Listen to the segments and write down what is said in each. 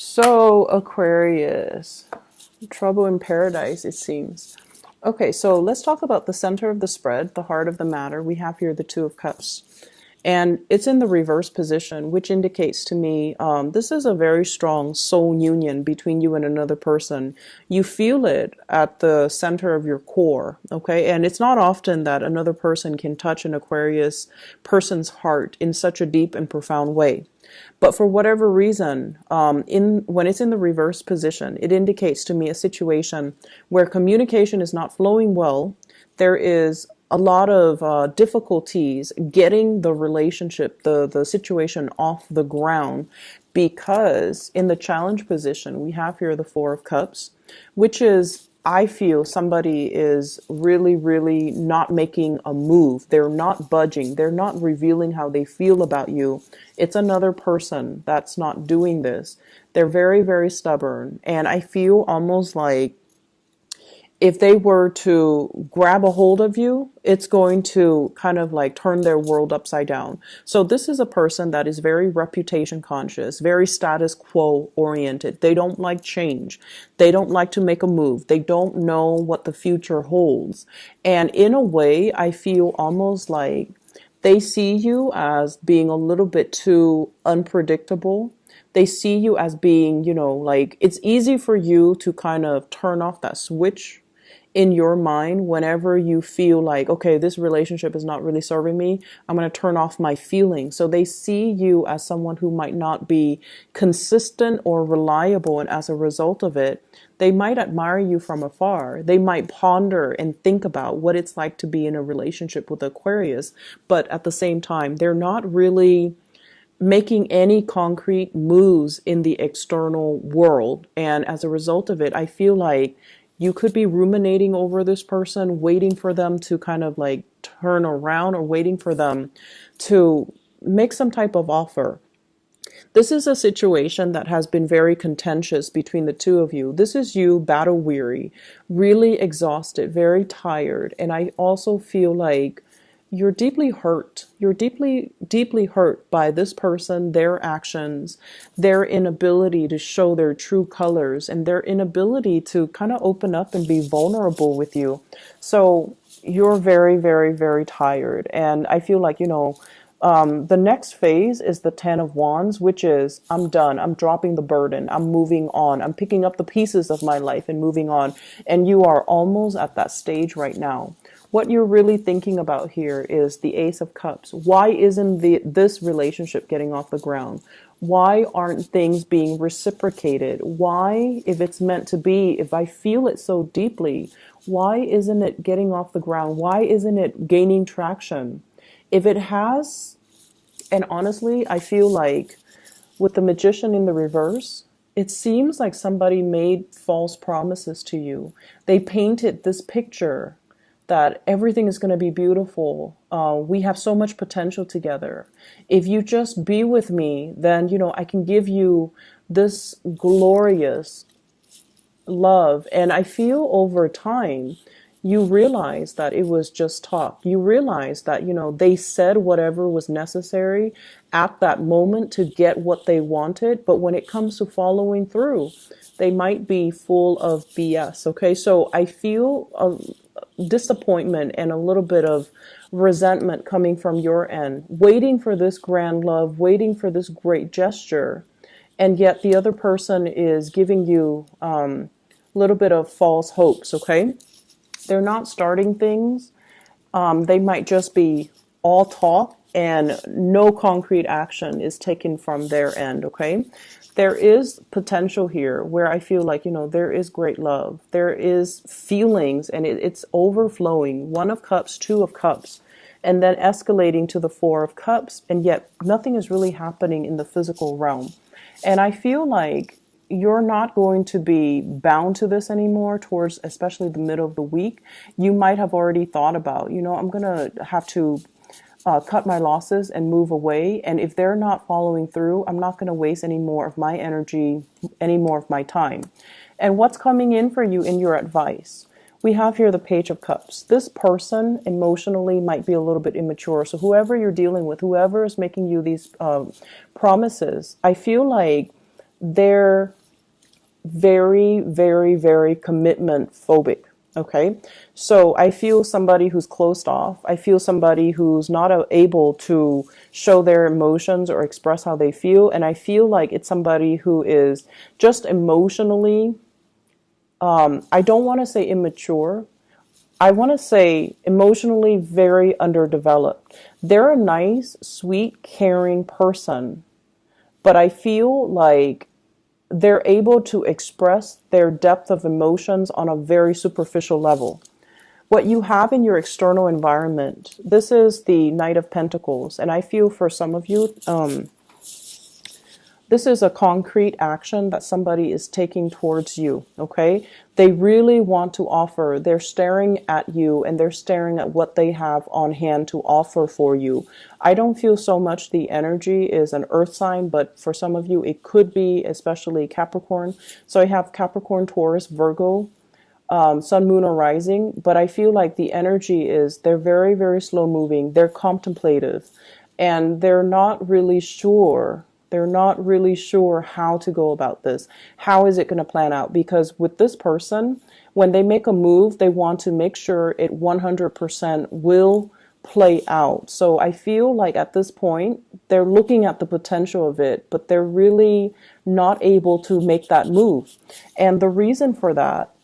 So, Aquarius, trouble in paradise, it seems. Okay, so let's talk about the center of the spread, the heart of the matter. We have here the Two of Cups. And it's in the reverse position, which indicates to me this is a very strong soul union between you and another person. You feel it at the center of your core, okay? And it's not often that another person can touch an Aquarius person's heart in such a deep and profound way. But for whatever reason, in when it's in the reverse position, it indicates to me a situation where communication is not flowing well. There is a lot of difficulties getting the relationship, the situation off the ground, because in the challenge position, we have here the Four of Cups, which is, I feel somebody is really, really not making a move. They're not budging. They're not revealing how they feel about you. It's another person that's not doing this. They're very, very stubborn. And I feel almost like if they were to grab a hold of you, it's going to kind of like turn their world upside down. So this is a person that is very reputation conscious, very status quo oriented. They don't like change. They don't like to make a move. They don't know what the future holds. And in a way, I feel almost like they see you as being a little bit too unpredictable. They see you as being, like it's easy for you to kind of turn off that switch in your mind whenever you feel like, okay, this relationship is not really serving me. I'm going to turn off my feelings. So they see you as someone who might not be consistent or reliable. And as a result of it, they might admire you from afar. They might ponder and think about what it's like to be in a relationship with Aquarius. But at the same time, they're not really making any concrete moves in the external world. And as a result of it, I feel like you could be ruminating over this person, waiting for them to kind of like turn around or waiting for them to make some type of offer. This is a situation that has been very contentious between the two of you. This is you battle weary, really exhausted, very tired. And I also feel like you're deeply hurt. You're deeply, deeply hurt by this person, their actions, their inability to show their true colors, and their inability to kind of open up and be vulnerable with you. So you're very, very, very tired. And I feel like, the next phase is the Ten of Wands, which is I'm done. I'm dropping the burden. I'm moving on. I'm picking up the pieces of my life and moving on. And you are almost at that stage right now. What you're really thinking about here is the Ace of Cups. Why isn't this relationship getting off the ground? Why aren't things being reciprocated? Why, if it's meant to be, if I feel it so deeply, why isn't it getting off the ground? Why isn't it gaining traction? If it has, and honestly, I feel like with the Magician in the reverse, it seems like somebody made false promises to you. They painted this picture that everything is going to be beautiful. We have so much potential together. If you just be with me, then, I can give you this glorious love. And I feel over time, you realize that it was just talk. You realize that, they said whatever was necessary at that moment to get what they wanted. But when it comes to following through, they might be full of BS. Okay. So I feel disappointment and a little bit of resentment coming from your end, waiting for this grand love, waiting for this great gesture. And yet the other person is giving you a little bit of false hopes, okay? They're not starting things. They might just be all talk and no concrete action is taken from their end, okay? There is potential here where I feel like, there is great love. There is feelings and it's overflowing. One of Cups, Two of Cups, and then escalating to the Four of Cups. And yet nothing is really happening in the physical realm. And I feel like you're not going to be bound to this anymore towards especially the middle of the week. You might have already thought about, I'm going to have to cut my losses and move away. And if they're not following through, I'm not going to waste any more of my energy, any more of my time. And what's coming in for you in your advice? We have here the Page of Cups. This person emotionally might be a little bit immature. So whoever you're dealing with, whoever is making you these promises, I feel like they're very, very, very commitment phobic. Okay. So I feel somebody who's closed off. I feel somebody who's not able to show their emotions or express how they feel. And I feel like it's somebody who is just emotionally, I don't want to say immature. I want to say emotionally very underdeveloped. They're a nice, sweet, caring person, but I feel like they're able to express their depth of emotions on a very superficial level. What you have in your external environment, this is the Knight of Pentacles, and I feel for some of you, this is a concrete action that somebody is taking towards you, okay? They really want to offer. They're staring at you and they're staring at what they have on hand to offer for you. I don't feel so much the energy is an earth sign, but for some of you, it could be, especially Capricorn. So I have Capricorn, Taurus, Virgo, Sun, Moon, or Rising, but I feel like the energy is they're very, very slow moving. They're contemplative and they're not really sure. They're not really sure how to go about this. How is it going to plan out? Because with this person, when they make a move, they want to make sure it 100% will play out. So I feel like at this point, they're looking at the potential of it, but they're really not able to make that move. And the reason for that,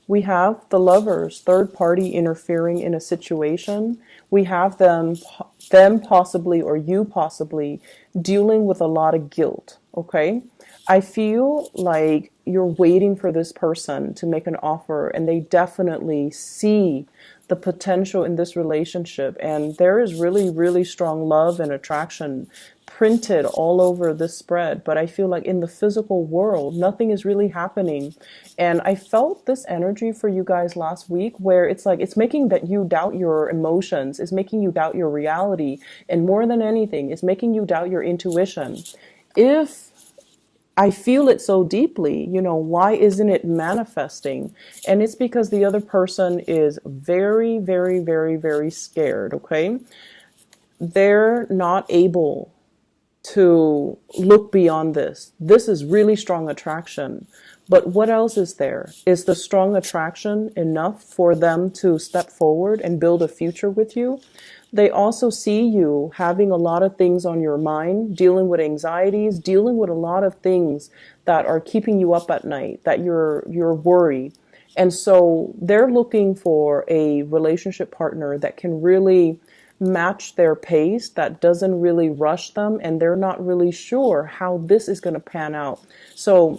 we have the Lovers, third party interfering in a situation. We have them possibly, or you possibly, dealing with a lot of guilt, okay? I feel like you're waiting for this person to make an offer, and they definitely see the potential in this relationship, and there is really, really strong love and attraction printed all over this spread. But I feel like in the physical world, nothing is really happening. And I felt this energy for you guys last week, where it's like it's making that you doubt your emotions, it's making you doubt your reality, and more than anything, it's making you doubt your intuition. If I feel it so deeply, why isn't it manifesting? And it's because the other person is very, very, very, very scared, okay? They're not able to look beyond this. This is really strong attraction. But what else is there? Is the strong attraction enough for them to step forward and build a future with you? They also see you having a lot of things on your mind, dealing with anxieties, dealing with a lot of things that are keeping you up at night, that you're worried. And so they're looking for a relationship partner that can really match their pace, that doesn't really rush them, and they're not really sure how this is going to pan out. So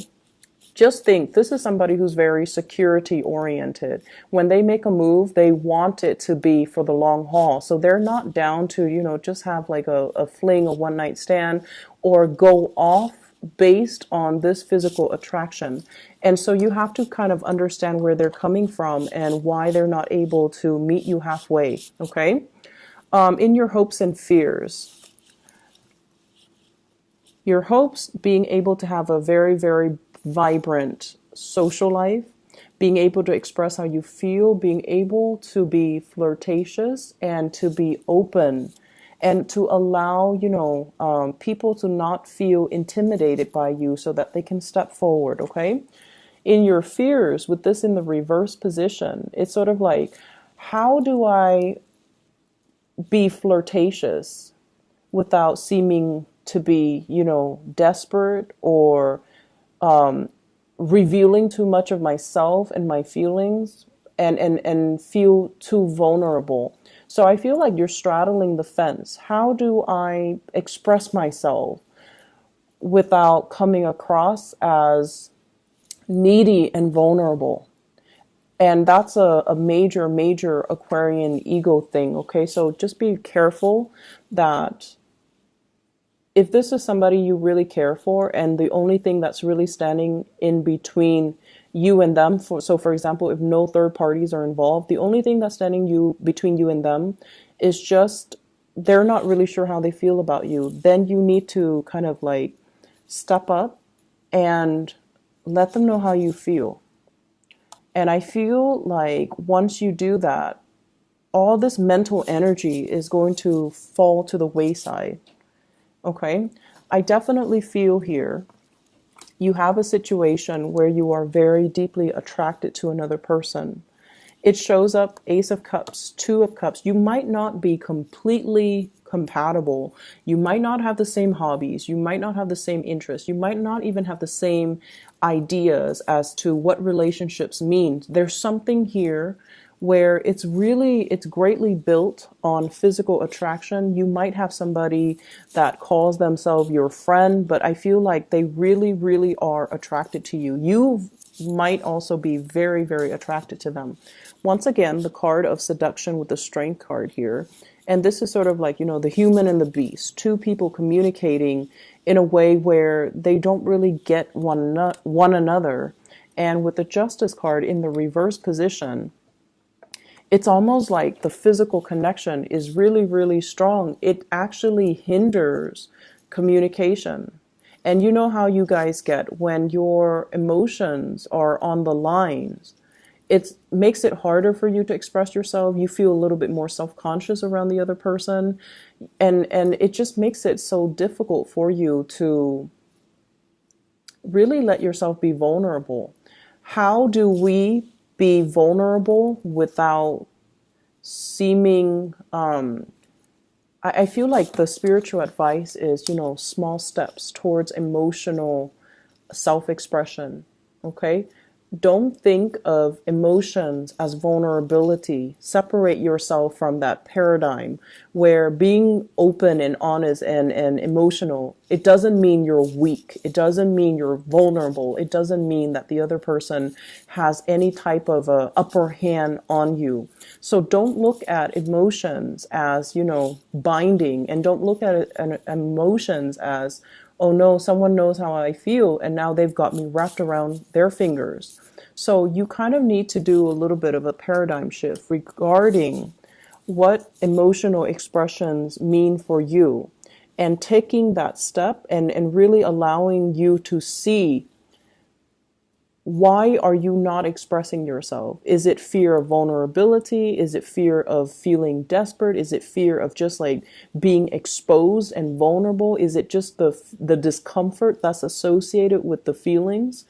just think, this is somebody who's very security oriented. When they make a move, they want it to be for the long haul. So they're not down to, just have like a fling, a one night stand, or go off based on this physical attraction. And so you have to kind of understand where they're coming from and why they're not able to meet you halfway. Okay. In your hopes and fears. Your hopes, being able to have a very, very vibrant social life, being able to express how you feel, being able to be flirtatious and to be open and to allow, people to not feel intimidated by you so that they can step forward, okay? In your fears, with this in the reverse position, it's sort of like, how do I be flirtatious without seeming to be, desperate or revealing too much of myself and my feelings and feel too vulnerable. So I feel like you're straddling the fence. How do I express myself without coming across as needy and vulnerable? And that's a major, major Aquarian ego thing, okay? So just be careful that if this is somebody you really care for and the only thing that's really standing in between you and them, for example, if no third parties are involved, the only thing that's standing between you and them is just they're not really sure how they feel about you, then you need to kind of like step up and let them know how you feel. And I feel like once you do that, all this mental energy is going to fall to the wayside. Okay. I definitely feel here you have a situation where you are very deeply attracted to another person. It shows up Ace of Cups, Two of Cups. You might not be completely compatible. You might not have the same hobbies. You might not have the same interests. You might not even have the same ideas as to what relationships mean. There's something here where it's greatly built on physical attraction. You might have somebody that calls themselves your friend, but I feel like they really, really are attracted to you. You might also be very, very attracted to them. Once again, the card of seduction with the strength card here. And this is sort of like, the human and the beast, two people communicating in a way where they don't really get one another. And with the justice card in the reverse position, it's almost like the physical connection is really, really strong. It actually hinders communication. And you know how you guys get when your emotions are on the lines. It makes it harder for you to express yourself. You feel a little bit more self-conscious around the other person. And it just makes it so difficult for you to really let yourself be vulnerable. How do we be vulnerable without seeming I feel like the spiritual advice is, small steps towards emotional self-expression. Okay? Don't think of emotions as vulnerability. Separate yourself from that paradigm where being open and honest and emotional, it doesn't mean you're weak. It doesn't mean you're vulnerable. It doesn't mean that the other person has any type of a upper hand on you. So don't look at emotions as, binding, and don't look at emotions as, oh no, someone knows how I feel and now they've got me wrapped around their fingers. So you kind of need to do a little bit of a paradigm shift regarding what emotional expressions mean for you, and taking that step and really allowing you to see, why are you not expressing yourself? Is it fear of vulnerability? Is it fear of feeling desperate? Is it fear of just like being exposed and vulnerable? Is it just the discomfort that's associated with the feelings?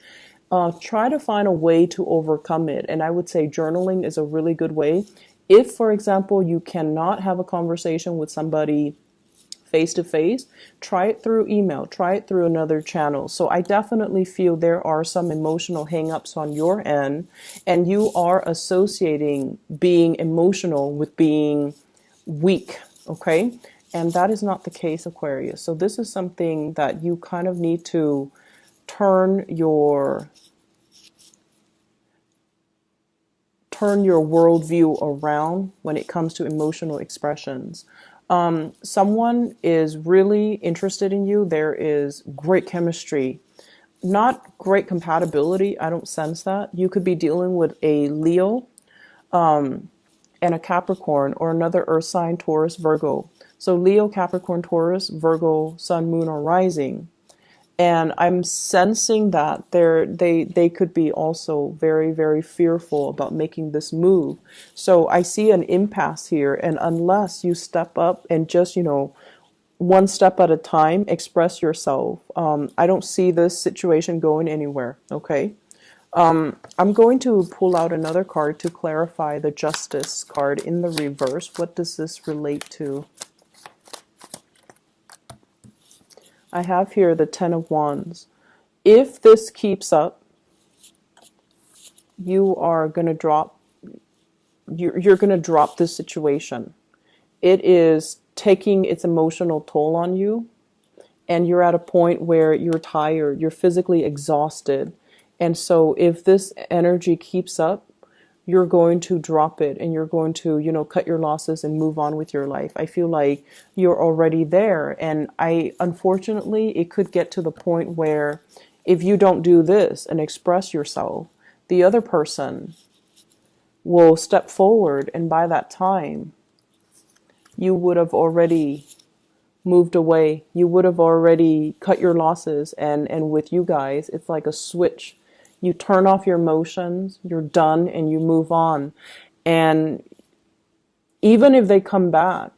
Try to find a way to overcome it. And I would say journaling is a really good way. If, for example, you cannot have a conversation with somebody face to face, try it through email, try it through another channel. So I definitely feel there are some emotional hangups on your end, and you are associating being emotional with being weak, okay? And that is not the case, Aquarius. So this is something that you kind of need to turn your worldview around when it comes to emotional expressions. Someone is really interested in you. There is great chemistry, not great compatibility. I don't sense that. You could be dealing with a Leo and a Capricorn, or another earth sign, Taurus, Virgo. So Leo, Capricorn, Taurus, Virgo, Sun, Moon, or Rising. And I'm sensing that they could be also very, very fearful about making this move. So I see an impasse here. And unless you step up and just, one step at a time, express yourself, I don't see this situation going anywhere. Okay. I'm going to pull out another card to clarify the Justice card in the reverse. What does this relate to? I have here the Ten of Wands. If this keeps up, you are going to drop, you're going to drop this situation. It is taking its emotional toll on you, and you're at a point where you're tired, you're physically exhausted. And so if this energy keeps up, you're going to drop it, and you're going to, cut your losses and move on with your life. I feel like you're already there. And unfortunately, it could get to the point where if you don't do this and express yourself, the other person will step forward. And by that time, you would have already moved away. You would have already cut your losses. And with you guys, it's like a switch. You turn off your emotions, you're done, and you move on. And even if they come back,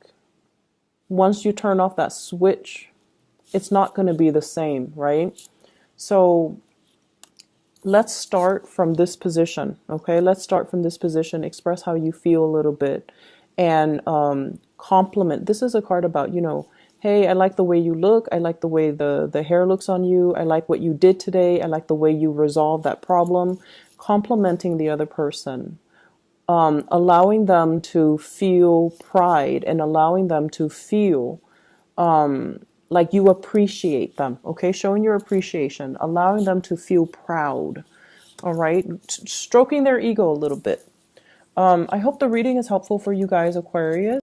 once you turn off that switch, it's not going to be the same, right? So let's start from this position, okay? Let's start from this position. Express how you feel a little bit, and compliment. This is a card about, hey, I like the way you look. I like the way the hair looks on you. I like what you did today. I like the way you resolved that problem. Complimenting the other person, allowing them to feel pride, and allowing them to feel like you appreciate them, okay? Showing your appreciation, allowing them to feel proud, all right? Stroking their ego a little bit. I hope the reading is helpful for you guys, Aquarius.